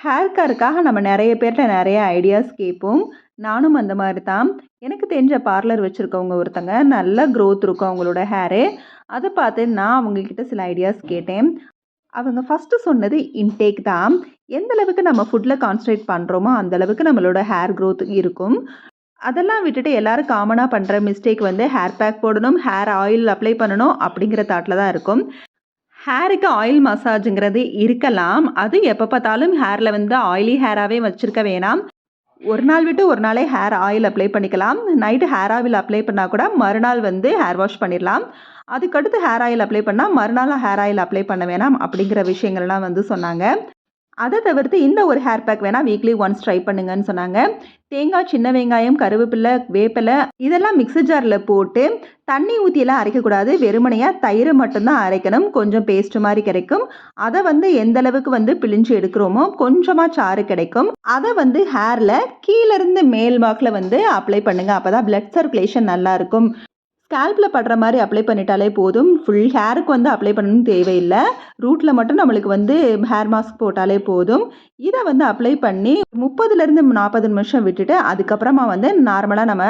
Hair கேருக்காக நம்ம நெறைய பேர்ட்ட நெறைய ஐடியாஸ் கேட்போம். நானும் அந்த மாரி தான். எனக்கு தெரிஞ்ச பார்லர் வச்சிருக்கவங்க ஒருத்தங்க நல்ல க்ரோத் இருக்கும் அவங்களோட ஹேரு. அத பார்த்து நான் அவங்ககிட்ட சில ஐடியாஸ் கேட்டேன். அவங்க ஃபர்ஸ்ட்டு சொன்னது இன்டேக் தான். எந்த அளவுக்கு நம்ம ஃபுட்ல கான்சன்ட்ரேட் பண்றோமோ, அந்த அளவுக்கு நம்மளோட ஹேர் க்ரோத் இருக்கும். அதெல்லாம் விட்டுட்டு எல்லாரும் காமனா பண்ற மிஸ்டேக் வந்து ஹேர் பேக் போடணும், ஹேர் ஆயில் அப்ளை பண்ணணும் அப்படிங்கிற தாட்ல தான் இருக்கும். ஹேருக்கு ஆயில் மசாஜ்ங்கிறது இருக்கலாம். அது எப்ப பார்த்தாலும் ஹேர்ல வந்து ஆயிலி ஹேராவே வச்சிருக்க வேணாம். ஒரு நாள் விட்டு ஒரு நாளே ஹேர் ஆயில் அப்ளை பண்ணிக்கலாம். நைட்டு ஹேர் ஆயில் அப்ளை பண்ணா கூட மறுநாள் வந்து ஹேர் வாஷ் பண்ணிரலாம். அதுக்கடுத்து ஹேர் ஆயில் அப்ளை பண்ணா மறுநாள் ஹேர் ஆயில் அப்ளை பண்ண வேணாம் அப்படிங்கிற விஷயங்கள்லாம் வந்து சொன்னாங்க. அத தவிர்த்து இந்த ஒரு ஹேர் பேக் வேணா வீக்லி ஒன்ஸ் ட்ரை பண்ணுங்கன்னு சொன்னாங்க. தேங்காய், சின்ன வெங்காயம், கருவேப்பில, வேப்பில இதெல்லாம் மிக்ஸி ஜார்ல போட்டு தண்ணி ஊத்திலாம் அரைக்கக்கூடாது. வெறுமனையா தயிர மட்டும் தான் அரைக்கணும். கொஞ்சம் பேஸ்ட் மாரி கிடைக்கும். அத வந்து எந்த அளவுக்கு வந்து பிழிஞ்சு எடுக்கிறோமோ, கொஞ்சமா சாறு கிடைக்கும். அத வந்து ஹேர்ல கீழ இருந்து மேல் வாக்குல வந்து அப்ளை பண்ணுங்க. அப்பதான் பிளட் சர்க்குலேஷன் நல்லா இருக்கும். ஸ்கேல்ப்ல படுற மாரி அப்ளை பண்ணிட்டாலே போதும். ஃபுல் ஹேருக்கு வந்து அப்ளை பண்ணணும்னு தேவையில்ல. ரூட்ல மட்டும் நம்மளுக்கு வந்து ஹேர் மாஸ்க் போட்டாலே போதும். இத வந்து அப்ளை பண்ணி 30லேருந்து 40 நிமிஷம் விட்டுட்டு, அதுக்கப்புறமா வந்து நார்மலா நம்ம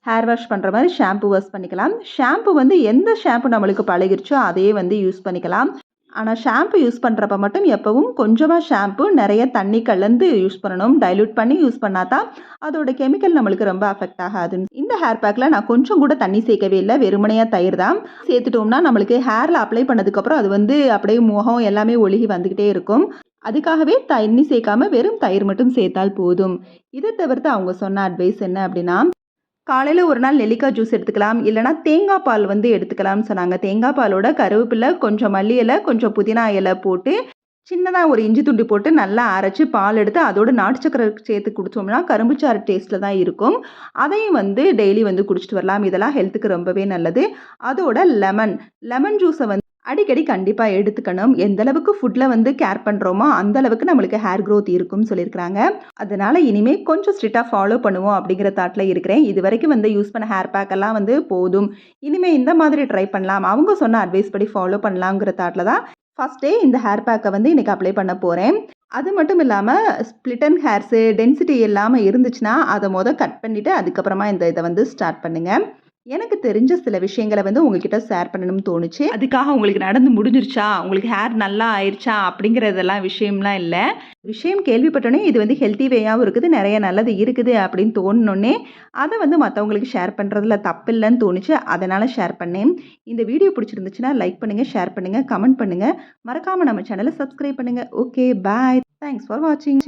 ஹேர் வாஷ் பண்ற மாரி ஷாம்பு வாஷ் பண்ணிக்கலாம். ஷாம்பு வந்து எந்த ஷாம்பு நம்மளுக்கு பழகிருச்சோ, அதையே வந்து யூஸ் பண்ணிக்கலாம். ஆனா ஷாம்பு யூஸ் பண்றப்ப மட்டும் எப்பவும் கொஞ்சமா ஷாம்பு நெறைய தண்ணி கலந்து யூஸ் பண்ணணும். டைல்யூட் பண்ணி யூஸ் பண்ணா தான் அதோட கெமிக்கல் நம்மளுக்கு ரொம்ப அஃபெக்ட் ஆகாது. இந்த ஹேர் பேக்ல நான் கொஞ்சம் கூட தண்ணி சேர்க்கவே இல்ல. வெறுமனையா தயிர் தான். சேர்த்துட்டோம்னா நம்மளுக்கு ஹேர்ல அப்ளை பண்ணதுக்கப்புறம் அது வந்து அப்படியே முகம் எல்லாமே ஒழுகி வந்துகிட்டே இருக்கும். அதுக்காகவே தண்ணி சேர்க்காம வெறும் தயிர் மட்டும் சேர்த்தால் போதும். இத தவிர்த்து அவங்க சொன்ன அட்வைஸ் என்ன அப்படின்னா, காலையில ஒரு நாள் நெல்லிக்காய் ஜூஸ் எடுத்துக்கலாம். இல்லன்னா தேங்காய் பால் வந்து எடுத்துக்கலாம்னு சொன்னாங்க. தேங்காய் பாலோட கருவேப்பில, கொஞ்சம் மல்லி இல, கொஞ்சம் புதினா இல போட்டு, சின்னதா ஒரு இஞ்சி துண்டு போட்டு நல்லா அரைச்சு பால் எடுத்து அதோட நாட்டு சர்க்கரை சேர்த்து குடிச்சோம்னா, கரும்புச்சாறு டேஸ்ட்ல தான் இருக்கும். அதையும் வந்து டெய்லி வந்து குடிச்சிட்டு வரலாம். இதெல்லாம் ஹெல்த்துக்கு ரொம்பவே நல்லது. அதோட லெமன், லெமன் ஜூஸ வந்து அடிக்கடி கண்டிப்பா எடுத்துக்கணும். எந்த அளவுக்கு ஃபுட்ல வந்து கேர் பண்றோமோ, அந்த அளவுக்கு நம்மளுக்கு ஹேர் குரோத் இருக்கும்னு சொல்லியிருக்கிறாங்க. அதனால இனிமே கொஞ்சம் ஸ்ட்ரிக்ட்டா ஃபாலோ பண்ணுவோம் அப்படிங்கிற தாட்ல இருக்கிறேன். இதுவரைக்கும் வந்து யூஸ் பண்ண ஹேர் பேக் எல்லாம் வந்து போதும். இனிமே இந்த மாதிரி ட்ரை பண்ணலாம். அவங்க சொன்ன அட்வைஸ் படி ஃபாலோ பண்ணலாங்கிற தாட்ல தான் ஃபர்ஸ்ட் டே இந்த ஹேர் பேக்க வந்து இன்னைக்கு அப்ளை பண்ண போறேன். அது மட்டும் இல்லாம ஸ்ப்ளிட்டன் ஹேர்ஸு, டென்சிட்டி இல்லாம இருந்துச்சுன்னா, அத கட் பண்ணிட்டு அதுக்கப்புறமா இந்த இத வந்து ஸ்டார்ட் பண்ணுங்க. எனக்கு தெரிஞ்ச சில விஷயங்கள வந்து உங்ககிட்ட ஷேர் பண்ணணும்னு தோணுச்சு. அதுக்காக உங்களுக்கு நடந்து முடிஞ்சிருச்சா? உங்களுக்கு ஹேர் நல்லா ஆயிருச்சா? அப்படிங்கிறதெல்லாம் விஷயம்லாம் இல்ல. விஷயம் கேள்விப்பட்டோனே இது வந்து ஹெல்த்தி வேயாவும் இருக்குது. நெறைய நல்லது இருக்குது அப்படின்னு தோணுனோனே, அத வந்து மத்தவங்களுக்கு ஷேர் பண்றதுல தப்பில்லன்னு தோணுச்சு. அதனால ஷேர் பண்ணேன். இந்த வீடியோ பிடிச்சிருந்துச்சுன்னா லைக் பண்ணுங்க, ஷேர் பண்ணுங்க, கமெண்ட் பண்ணுங்க. மறக்காம நம்ம சேனல சப்ஸ்கிரைப் பண்ணுங்க. Okay, bye. தேங்க்ஸ் ஃபார் வாட்சிங்.